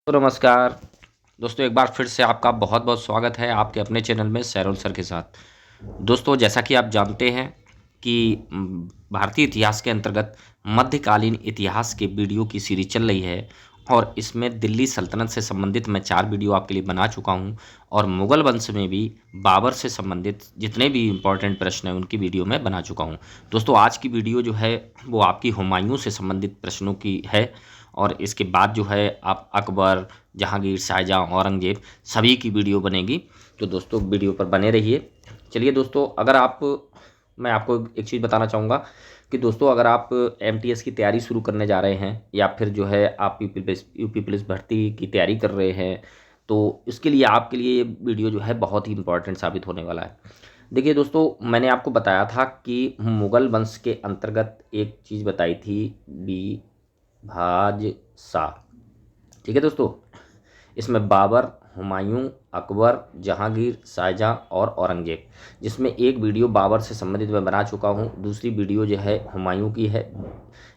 तो नमस्कार दोस्तों, एक बार फिर से आपका बहुत बहुत स्वागत है आपके अपने चैनल में सैरोल सर के साथ। दोस्तों, जैसा कि आप जानते हैं कि भारतीय इतिहास के अंतर्गत मध्यकालीन इतिहास के वीडियो की सीरीज चल रही है और इसमें दिल्ली सल्तनत से संबंधित मैं 4 वीडियो आपके लिए बना चुका हूं और मुगल वंश में भी बाबर से संबंधित जितने भी इम्पोर्टेंट प्रश्न हैं उनकी वीडियो मैं बना चुका हूं। दोस्तों, आज की वीडियो जो है वो आपकी हुमायूं से संबंधित प्रश्नों की है और इसके बाद जो है आप अकबर, जहांगीर, शाहजहां, औरंगजेब सभी की वीडियो बनेगी। तो दोस्तों वीडियो पर बने रहिए। चलिए दोस्तों, मैं आपको एक चीज़ बताना चाहूँगा कि दोस्तों अगर आप एमटीएस की तैयारी शुरू करने जा रहे हैं या फिर जो है आप यूपी पुलिस भर्ती की तैयारी कर रहे हैं, तो इसके लिए आपके लिए ये वीडियो जो है बहुत ही इंपॉर्टेंट साबित होने वाला है। देखिए दोस्तों, मैंने आपको बताया था कि मुगल वंश के अंतर्गत एक चीज़ बताई थी, भाजसा। ठीक है दोस्तों, इसमें बाबर, हुमायूं, अकबर, जहांगीर, शाहजहां और औरंगजेब, जिसमें एक वीडियो बाबर से संबंधित मैं बना चुका हूं, दूसरी वीडियो जो है हुमायूं की है।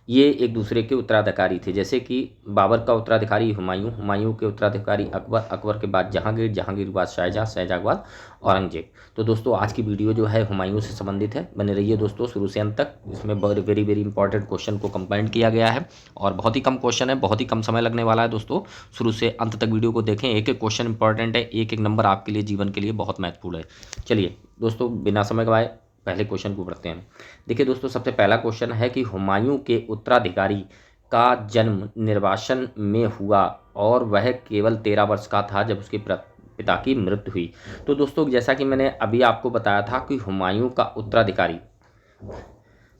ये एक दूसरे के उत्तराधिकारी थे, जैसे कि बाबर का उत्तराधिकारी हुमायूं, हुमायूं के उत्तराधिकारी अकबर, अकबर के बाद जहांगीर, जहांगीर के बाद शाहजहां, शाहजहां के बाद औरंगजेब। तो दोस्तों आज की वीडियो जो है हुमायूं से संबंधित है, बने रहिए दोस्तों शुरू से अंत तक। इसमें वेरी वेरी इंपॉर्टेंट क्वेश्चन को कंबाइंड किया गया है और बहुत ही कम क्वेश्चन है, बहुत ही कम समय लगने वाला है दोस्तों। शुरू से अंत तक वीडियो को देखें, एक एक क्वेश्चन इंपॉर्टेंट है, एक एक नंबर आपके लिए जीवन के लिए बहुत महत्वपूर्ण है। चलिए दोस्तों, बिना समय गवाए पहले क्वेश्चन को पढ़ते हैं। देखिए दोस्तों, सबसे पहला क्वेश्चन है कि हुमायूं के उत्तराधिकारी का जन्म निर्वासन में हुआ और वह केवल 13 वर्ष का था जब उसके पिता की मृत्यु हुई। तो दोस्तों, जैसा कि मैंने अभी आपको बताया था कि हुमायूं का उत्तराधिकारी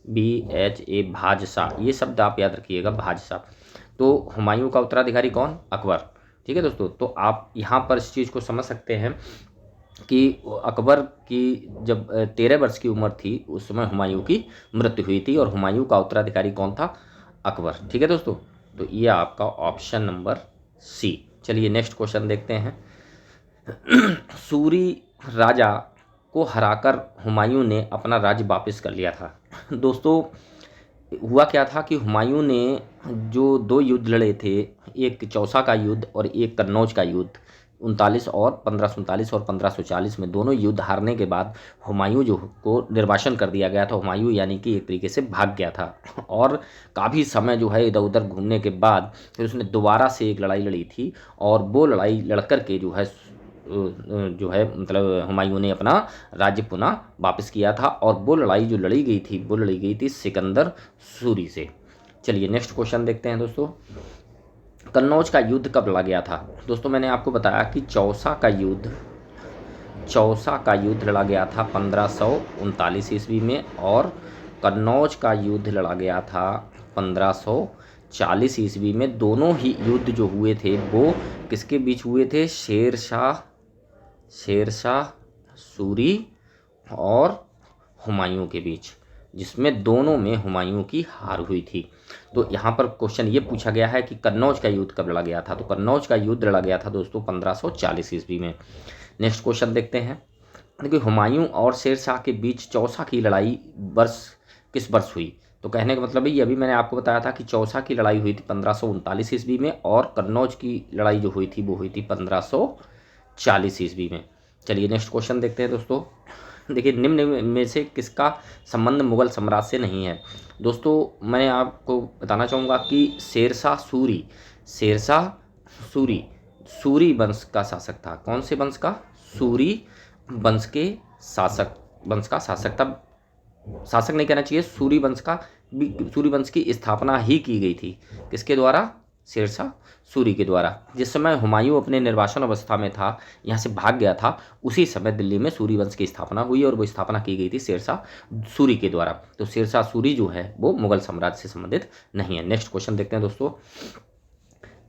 BHA भाजसा, ये शब्द आप याद रखिएगा, भाजसा। तो हुमायूं का उत्तराधिकारी कौन? अकबर। ठीक है दोस्तों, तो आप यहाँ पर इस चीज़ को समझ सकते हैं कि अकबर की जब 13 वर्ष की उम्र थी उस समय हुमायूं की मृत्यु हुई थी और हुमायूं का उत्तराधिकारी कौन था? अकबर। ठीक है दोस्तों, तो ये आपका ऑप्शन नंबर सी। चलिए नेक्स्ट क्वेश्चन देखते हैं। सूरी राजा को हराकर हुमायूं ने अपना राज्य वापस कर लिया था। दोस्तों, हुआ क्या था कि हुमायूं ने जो 2 युद्ध लड़े थे, एक चौसा का युद्ध और एक कन्नौज का युद्ध, 39 और 1539 और 1540 में दोनों युद्ध हारने के बाद हुमायूं जो को निर्वासन कर दिया गया था। हुमायूं यानी कि एक तरीके से भाग गया था और काफ़ी समय जो है इधर उधर घूमने के बाद फिर उसने दोबारा से एक लड़ाई लड़ी थी और वो लड़ाई लड़कर के मतलब हुमायूं ने अपना राज्य पुनः वापस किया था और वो लड़ाई जो लड़ी गई थी सिकंदर सूरी से। चलिए नेक्स्ट क्वेश्चन देखते हैं दोस्तों। कन्नौज का युद्ध कब लड़ा गया था? दोस्तों, मैंने आपको बताया कि चौसा का युद्ध लड़ा गया था 1539 ईस्वी में और कन्नौज का युद्ध लड़ा गया था 1540 ईस्वी में। दोनों ही युद्ध जो हुए थे वो किसके बीच हुए थे? शेरशाह सूरी और हुमायूं के बीच, जिसमें दोनों में हुमायूं की हार हुई थी। तो यहाँ पर क्वेश्चन ये पूछा गया है कि कन्नौज का युद्ध कब लड़ा गया था? तो कन्नौज का युद्ध लड़ा गया था दोस्तों 1540 ईस्वी में। नेक्स्ट क्वेश्चन देखते हैं। देखिए, हुमायूं और शेरशाह के बीच चौसा की लड़ाई किस वर्ष हुई? तो कहने का मतलब है, ये अभी मैंने आपको बताया था कि चौसा की लड़ाई हुई थी 1539 ईस्वी में और कन्नौज की लड़ाई जो हुई थी वो हुई थी 1540 ईस्वी में। चलिए नेक्स्ट क्वेश्चन देखते हैं दोस्तों। देखिए, निम्न में से किसका संबंध मुगल साम्राज्य से नहीं है? दोस्तों, मैं आपको बताना चाहूँगा कि शेरशाह सूरी सूरी वंश का शासक था। कौन से वंश का? सूरी वंश के वंश का शासक था। शासक नहीं कहना चाहिए, सूरी वंश की स्थापना ही की गई थी। किसके द्वारा? शेरशाह सूरी के द्वारा। जिस समय हुमायूं अपने निर्वासन अवस्था में था, यहाँ से भाग गया था, उसी समय दिल्ली में सूरी वंश की स्थापना हुई और वो स्थापना की गई थी शेरशाह सूरी के द्वारा। तो शेरशाह सूरी जो है वो मुगल साम्राज्य से संबंधित नहीं है। नेक्स्ट क्वेश्चन देखते हैं दोस्तों।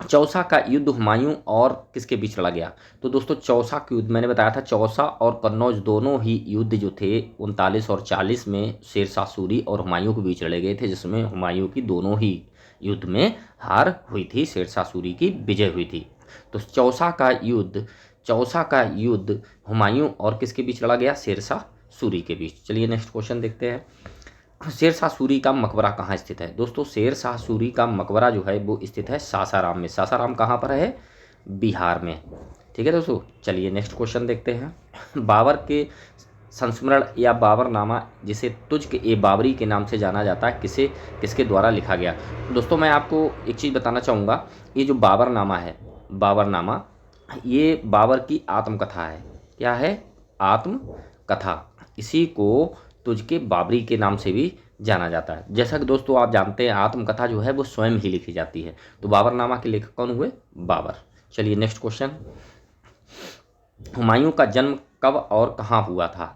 चौसा का युद्ध हुमायूं और किसके बीच लड़ा गया? तो दोस्तों, चौसा का युद्ध मैंने बताया था, चौसा और कन्नौज दोनों ही युद्ध जो थे 39 और 40 में शेरशाह सूरी और हुमायूं के बीच लड़े गए थे, जिसमें हुमायूं की दोनों ही युद्ध में हार हुई थी, शेरशाह सूरी की विजय हुई थी। तो चौसा का युद्ध हुमायूं और किसके बीच लड़ा गया? शेरशाह सूरी के बीच। चलिए नेक्स्ट क्वेश्चन देखते हैं। शेरशाह सूरी का मकबरा कहाँ स्थित है? दोस्तों, शेरशाह सूरी का मकबरा जो है वो स्थित है सासाराम में। सासाराम कहाँ पर है? बिहार में। ठीक है दोस्तों, चलिए नेक्स्ट क्वेश्चन देखते हैं। बाबर के संस्मरण या बाबरनामा, जिसे तुझ ए बाबरी के नाम से जाना जाता है, किसके द्वारा लिखा गया। दोस्तों मैं आपको एक चीज़ बताना चाहूँगा, ये जो बाबरनामा है, बाबरनामा ये बाबर की आत्मकथा है। क्या है? आत्मकथा। इसी को तुझके बाबरी के नाम से भी जाना जाता है। जैसा कि दोस्तों आप जानते हैं, आत्मकथा जो है वो स्वयं ही लिखी जाती है। तो बाबरनामा के लेखक कौन हुए? बाबर। चलिए नेक्स्ट क्वेश्चन, हुमायूं का जन्म कब और कहाँ हुआ था।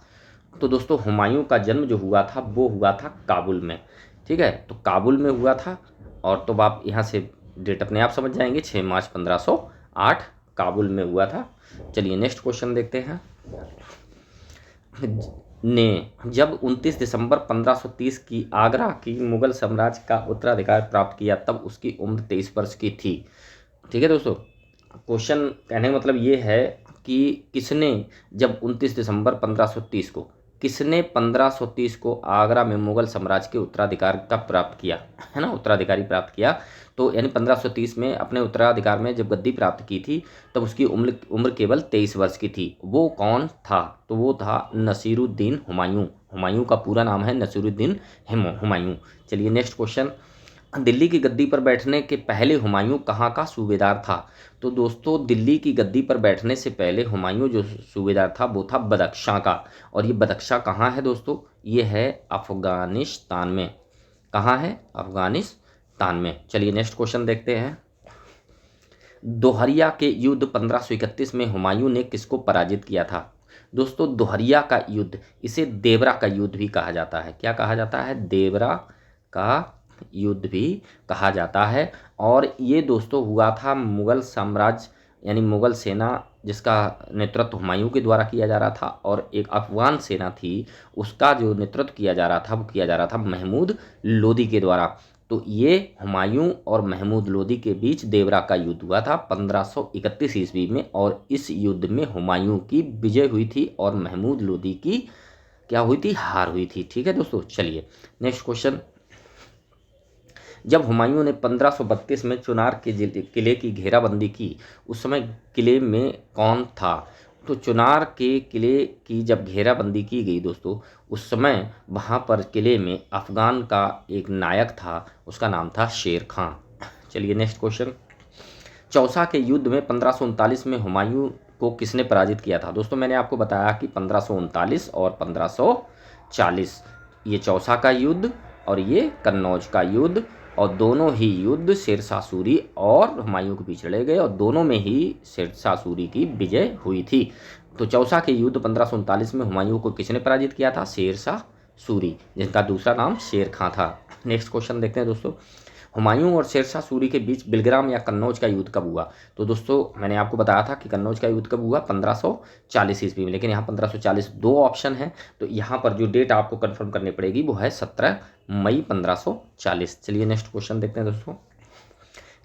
तो दोस्तों हुमायूं का जन्म जो हुआ था वो हुआ था काबुल में। ठीक है, तो काबुल में हुआ था। और तो आप यहाँ से डेट अपने आप समझ जाएंगे, 6 मार्च 1508 काबुल में हुआ था। चलिए नेक्स्ट क्वेश्चन देखते हैं। ने जब 29 दिसंबर 1530 की आगरा की मुगल साम्राज्य का उत्तराधिकार प्राप्त किया, तब उसकी उम्र 23 वर्ष की थी। ठीक है दोस्तों, क्वेश्चन कहने का मतलब ये है कि किसने जब 29 दिसंबर 1530 को, किसने 1530 को आगरा में मुगल साम्राज्य के उत्तराधिकार का प्राप्त किया, है ना, उत्तराधिकारी प्राप्त किया। तो यानी 1530 में अपने उत्तराधिकार में जब गद्दी प्राप्त की थी, तब उसकी उम्र केवल 23 वर्ष की थी। वो कौन था? तो वो था नसीरुद्दीन हुमायूं। हुमायूं का पूरा नाम है नसीरुद्दीन हुमायूं। चलिए नेक्स्ट क्वेश्चन, दिल्ली की गद्दी पर बैठने के पहले हुमायूं कहाँ का सूबेदार था। तो दोस्तों दिल्ली की गद्दी पर बैठने से पहले हुमायूं जो सूबेदार था वो था बदख्शां का। और ये बदख्शां कहाँ है दोस्तों? ये है अफगानिस्तान में। कहाँ है? अफगानिस्तान में। चलिए नेक्स्ट क्वेश्चन देखते हैं। दोहरिया के युद्ध 1531 में हुमायूं ने किसको पराजित किया था। दोस्तों दोहरिया का युद्ध, इसे देवरा का युद्ध भी कहा जाता है। क्या कहा जाता है? देवरा का युद्ध भी कहा जाता है। और ये दोस्तों हुआ था मुगल साम्राज्य यानी मुगल सेना जिसका नेतृत्व हुमायूं के द्वारा किया जा रहा था, और एक अफगान सेना थी उसका जो नेतृत्व किया जा रहा था वो किया जा रहा था महमूद लोदी के द्वारा। तो ये हुमायूं और महमूद लोदी के बीच देवरा का युद्ध हुआ था 1531 ईस्वी में, और इस युद्ध में हुमायूं की विजय हुई थी और महमूद लोदी की क्या हुई थी? हार हुई थी। ठीक है दोस्तों, चलिए नेक्स्ट क्वेश्चन, जब हुमायूं ने 1532 में चुनार के किले की घेराबंदी की, उस समय किले में कौन था। तो चुनार के किले की जब घेराबंदी की गई दोस्तों, उस समय वहाँ पर किले में अफगान का एक नायक था, उसका नाम था शेर खां। चलिए नेक्स्ट क्वेश्चन, चौसा के युद्ध में 1539 में हुमायूं को किसने पराजित किया था। दोस्तों मैंने आपको बताया कि 1539 और 1540 ये चौसा का युद्ध और ये कन्नौज का युद्ध, और दोनों ही युद्ध शेरशाह सूरी और हुमायूं के बीच लड़े गए, और दोनों में ही शेरशाह सूरी की विजय हुई थी। तो चौसा के युद्ध 1539 में हुमायूं को किसने पराजित किया था? शेरशाह सूरी, जिनका दूसरा नाम शेर खां था। नेक्स्ट क्वेश्चन देखते हैं दोस्तों, हुमायूं और शेरशाह सूरी के बीच बिलग्राम या कन्नौज का युद्ध कब हुआ। तो दोस्तों मैंने आपको बताया था कि कन्नौज का युद्ध कब हुआ? 1540 ईस्वी में, लेकिन यहाँ 1540 दो ऑप्शन है, तो यहाँ पर जो डेट आपको कंफर्म करनी पड़ेगी वो है 17 मई 1540। चलिए नेक्स्ट क्वेश्चन देखते हैं दोस्तों,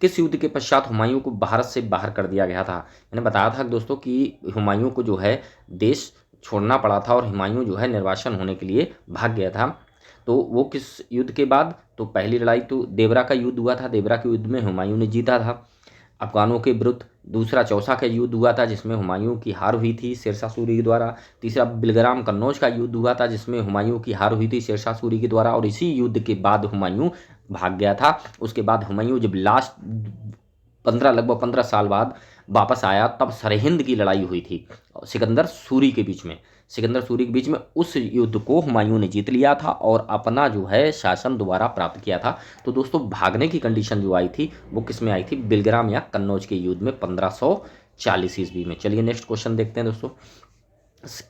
किस युद्ध के पश्चात हुमायूं को भारत से बाहर कर दिया गया था। मैंने बताया था दोस्तों कि हुमायूं को जो है देश छोड़ना पड़ा था, और हुमायूं जो है निर्वासन होने के लिए भाग गया था। तो वो किस युद्ध के बाद? तो पहली लड़ाई तो देवरा का युद्ध हुआ था, देवरा के युद्ध में हुमायूं ने जीता था अफगानों के विरुद्ध। दूसरा चौसा का युद्ध हुआ था जिसमें हुमायूं की हार हुई थी शेरशाह सूरी के द्वारा। तीसरा बिलग्राम कन्नौज का युद्ध हुआ था जिसमें हुमायूं की हार हुई थी शेरशाह सूरी के द्वारा, और इसी युद्ध के बाद हुमायूं भाग गया था। उसके बाद हुमायूं जब लास्ट लगभग 15 साल बाद वापस आया, तब सरहिंद की लड़ाई हुई थी सिकंदर सूरी के बीच में। सिकंदर सूरी के बीच में उस युद्ध को हुमायूं ने जीत लिया था और अपना जो है शासन दोबारा प्राप्त किया था। तो दोस्तों भागने की कंडीशन जो आई थी वो किस में आई थी? बिलग्राम या कन्नौज के युद्ध में 1540 ईस्वी में। चलिए नेक्स्ट क्वेश्चन देखते हैं दोस्तों,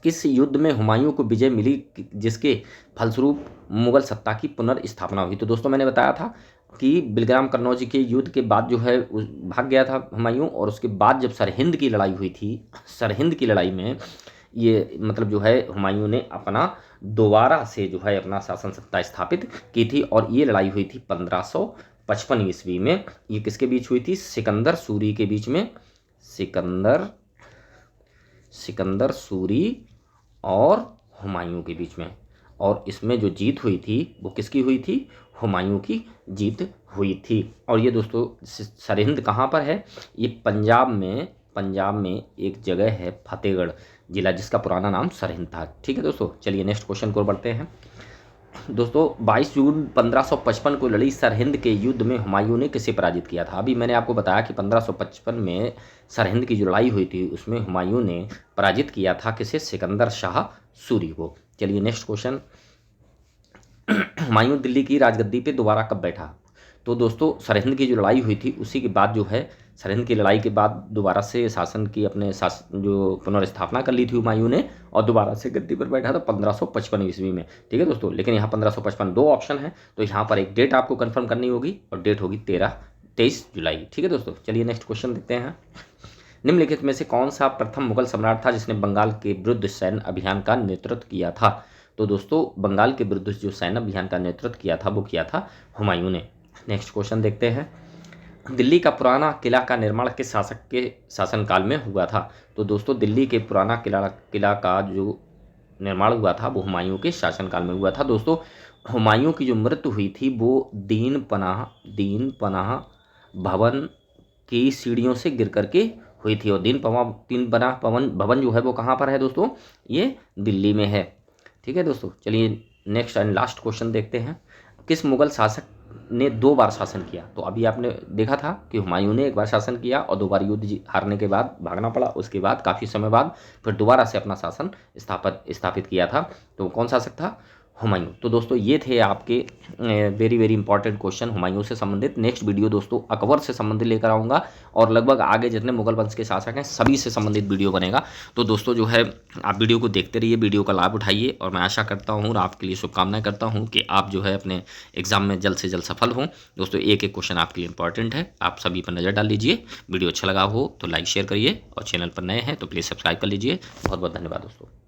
किस युद्ध में हुमायूं को विजय मिली जिसके फलस्वरूप मुगल सत्ता की पुनर्स्थापना हुई। तो दोस्तों मैंने बताया था कि बिलग्राम कन्नौज के युद्ध के बाद जो है भाग गया था हुमायूं, और उसके बाद जब सरहिंद की लड़ाई हुई थी, सरहिंद की लड़ाई में ये मतलब जो है हुमायूं ने अपना दोबारा से जो है अपना शासन सत्ता स्थापित की थी, और ये लड़ाई हुई थी 1555 ईस्वी में। ये किसके बीच हुई थी? सिकंदर सूरी के बीच में। सिकंदर सूरी और हुमायूं के बीच में। और इसमें जो जीत हुई थी वो किसकी हुई थी? हुमायूं की जीत हुई थी। और ये दोस्तों सरहिंद कहाँ पर है? ये पंजाब में एक जगह है फतेहगढ़ जिला, जिसका पुराना नाम सरहिंद था। ठीक है दोस्तों, चलिए नेक्स्ट क्वेश्चन को बढ़ते हैं। दोस्तों 22 जून 1555 को लड़ी सरहिंद के युद्ध में हुमायूं ने किसे पराजित किया था? अभी मैंने आपको बताया कि 1555 में सरहिंद की जो लड़ाई हुई थी उसमें हुमायूं ने पराजित किया था किसे? सिकंदर शाह सूरी को। चलिए नेक्स्ट क्वेश्चन। हुमायूं दिल्ली की राजगद्दी पे दोबारा कब बैठा? तो दोस्तों सरहिंद की जो लड़ाई हुई थी उसी के बाद जो है, सरहिंद की लड़ाई के बाद दोबारा से शासन की अपने जो पुनर्स्थापना कर ली थी हुमायूं ने, और दोबारा से गद्दी पर बैठा था 1555 ईस्वी में। ठीक है दोस्तों, लेकिन यहाँ 1555 दो ऑप्शन है, तो यहाँ पर एक डेट आपको कंफर्म करनी होगी और डेट होगी 23 जुलाई। ठीक है दोस्तों, चलिए नेक्स्ट क्वेश्चन देखते हैं। निम्नलिखित में से कौन सा प्रथम मुगल सम्राट था जिसने बंगाल के विरुद्ध सैन्य अभियान का नेतृत्व किया था? तो दोस्तों बंगाल के विरुद्ध जो सैन्य अभियान का नेतृत्व किया था वो किया था हुमायूं ने। नेक्स्ट क्वेश्चन देखते हैं। दिल्ली का पुराना किला का निर्माण किस शासक के शासनकाल में हुआ था? तो दोस्तों दिल्ली के पुराना किला का जो निर्माण हुआ था वो हुमायूं के शासनकाल में हुआ था। दोस्तों हुमायूं की जो मृत्यु हुई थी वो दीन पनाह भवन की सीढ़ियों से गिर करके हुई थी। और दीन पनाह भवन जो है वो कहाँ पर है दोस्तों? ये दिल्ली में है। ठीक है दोस्तों, चलिए नेक्स्ट एंड लास्ट क्वेश्चन देखते हैं। किस मुगल शासक ने 2 बार शासन किया? तो अभी आपने देखा था कि हुमायूं ने एक बार शासन किया और 2 बार युद्ध हारने के बाद भागना पड़ा, उसके बाद काफ़ी समय बाद फिर दोबारा से अपना शासन स्थापित किया था। तो कौन शासक था? हुमायूं। तो दोस्तों ये थे आपके very very important question Humayun से संबंधित। नेक्स्ट वीडियो दोस्तों अकबर से संबंधित लेकर आऊँगा, और लगभग आगे जितने मुगल वंश के शासक हैं सभी से संबंधित वीडियो बनेगा। तो दोस्तों जो है आप वीडियो को देखते रहिए, वीडियो का लाभ उठाइए, और मैं आशा करता हूँ और आपके लिए शुभकामनाएं करता हूँ कि आप जो है अपने एग्जाम में जल्द से जल्द सफल हों। दोस्तों एक एक क्वेश्चन आपके लिए इंपॉर्टेंट है, आप सभी पर नज़र डाल लीजिए। वीडियो अच्छा लगा हो तो लाइक शेयर करिए, और चैनल पर नए हैं तो प्लीज़ सब्सक्राइब कर लीजिए। बहुत बहुत धन्यवाद दोस्तों।